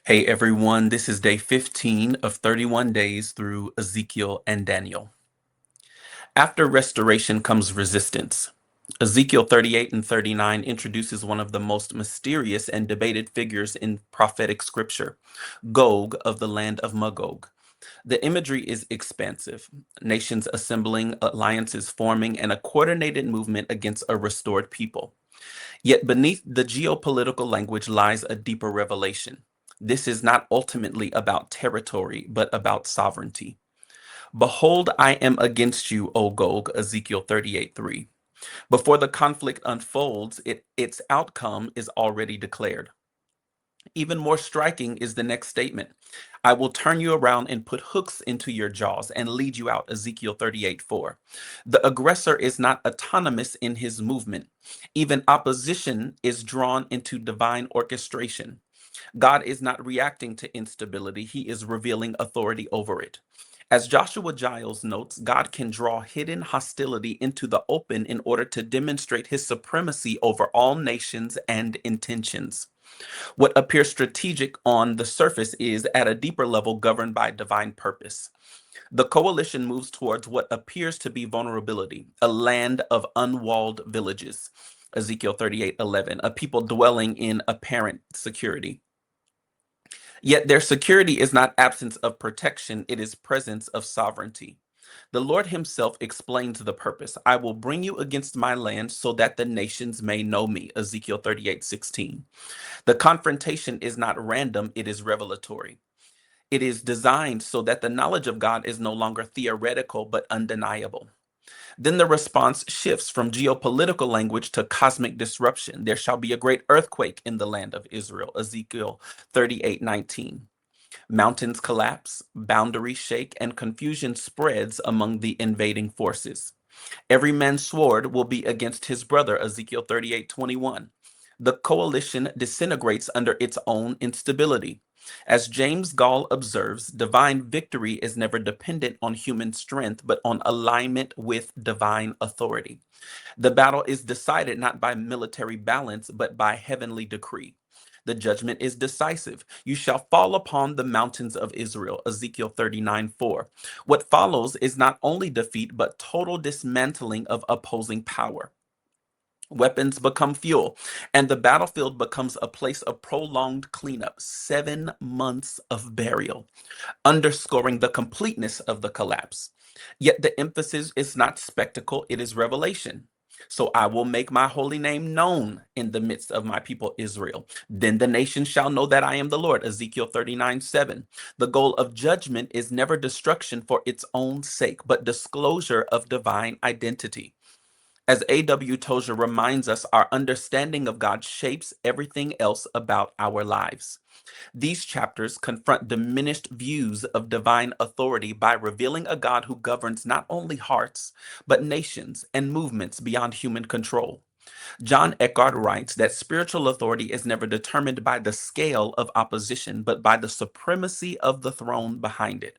Hey everyone, this is day 15 of 31 days through Ezekiel and Daniel. After restoration comes resistance. Ezekiel 38 and 39 introduces one of the most mysterious and debated figures in prophetic scripture, Gog of the land of Magog. The imagery is expansive, nations assembling, alliances forming, and a coordinated movement against a restored people. Yet beneath the geopolitical language lies a deeper revelation. This is not ultimately about territory, but about sovereignty. Behold, I am against you, O Gog, Ezekiel 38:3. Before the conflict unfolds, its outcome is already declared. Even more striking is the next statement. I will turn you around and put hooks into your jaws and lead you out, Ezekiel 38:4. The aggressor is not autonomous in his movement. Even opposition is drawn into divine orchestration. God is not reacting to instability, he is revealing authority over it. As Joshua Giles notes, God can draw hidden hostility into the open in order to demonstrate his supremacy over all nations and intentions. What appears strategic on the surface is, at a deeper level, governed by divine purpose. The coalition moves towards what appears to be vulnerability, a land of unwalled villages. Ezekiel 38:11, a people dwelling in apparent security. Yet their security is not absence of protection, it is presence of sovereignty. The Lord himself explains the purpose. I will bring you against my land so that the nations may know me. Ezekiel 38:16. The confrontation is not random, it is revelatory. It is designed so that the knowledge of God is no longer theoretical but undeniable. Then the response shifts from geopolitical language to cosmic disruption. There shall be a great earthquake in the land of Israel. Ezekiel 38:19. Mountains collapse, boundaries shake, and confusion spreads among the invading forces. Every man's sword will be against his brother, Ezekiel 38:21. The coalition disintegrates under its own instability. As James Gall observes, divine victory is never dependent on human strength, but on alignment with divine authority. The battle is decided not by military balance, but by heavenly decree. The judgment is decisive. You shall fall upon the mountains of Israel, Ezekiel 39:4. What follows is not only defeat, but total dismantling of opposing power. Weapons become fuel, and the battlefield becomes a place of prolonged cleanup, 7 months of burial, underscoring the completeness of the collapse. Yet the emphasis is not spectacle, it is revelation. So I will make my holy name known in the midst of my people Israel. Then the nation shall know that I am the Lord. Ezekiel 39:7. The goal of judgment is never destruction for its own sake, but disclosure of divine identity. As A.W. Tozer reminds us, our understanding of God shapes everything else about our lives. These chapters confront diminished views of divine authority by revealing a God who governs not only hearts, but nations and movements beyond human control. John Eckhart writes that spiritual authority is never determined by the scale of opposition, but by the supremacy of the throne behind it.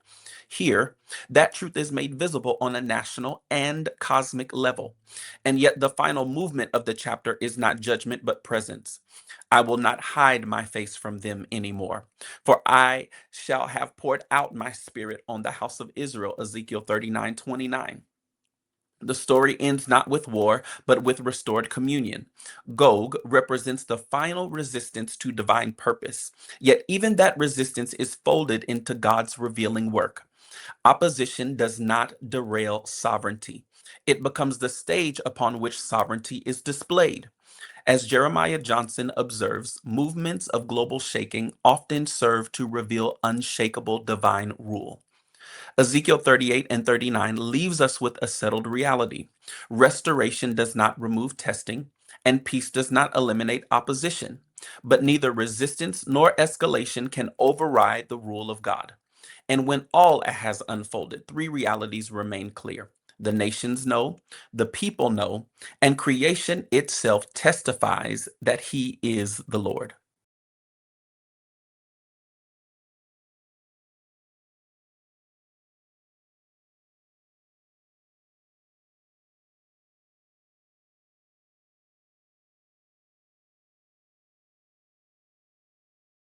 Here, that truth is made visible on a national and cosmic level. And yet, the final movement of the chapter is not judgment, but presence. I will not hide my face from them anymore, for I shall have poured out my spirit on the house of Israel. Ezekiel 39:29. The story ends not with war, but with restored communion. Gog represents the final resistance to divine purpose, yet even that resistance is folded into God's revealing work. Opposition does not derail sovereignty. It becomes the stage upon which sovereignty is displayed. As Jeremiah Johnson observes, movements of global shaking often serve to reveal unshakable divine rule. Ezekiel 38 and 39 leaves us with a settled reality. Restoration does not remove testing, and peace does not eliminate opposition. But neither resistance nor escalation can override the rule of God. And when all has unfolded, three realities remain clear. The nations know, the people know, and creation itself testifies that he is the Lord.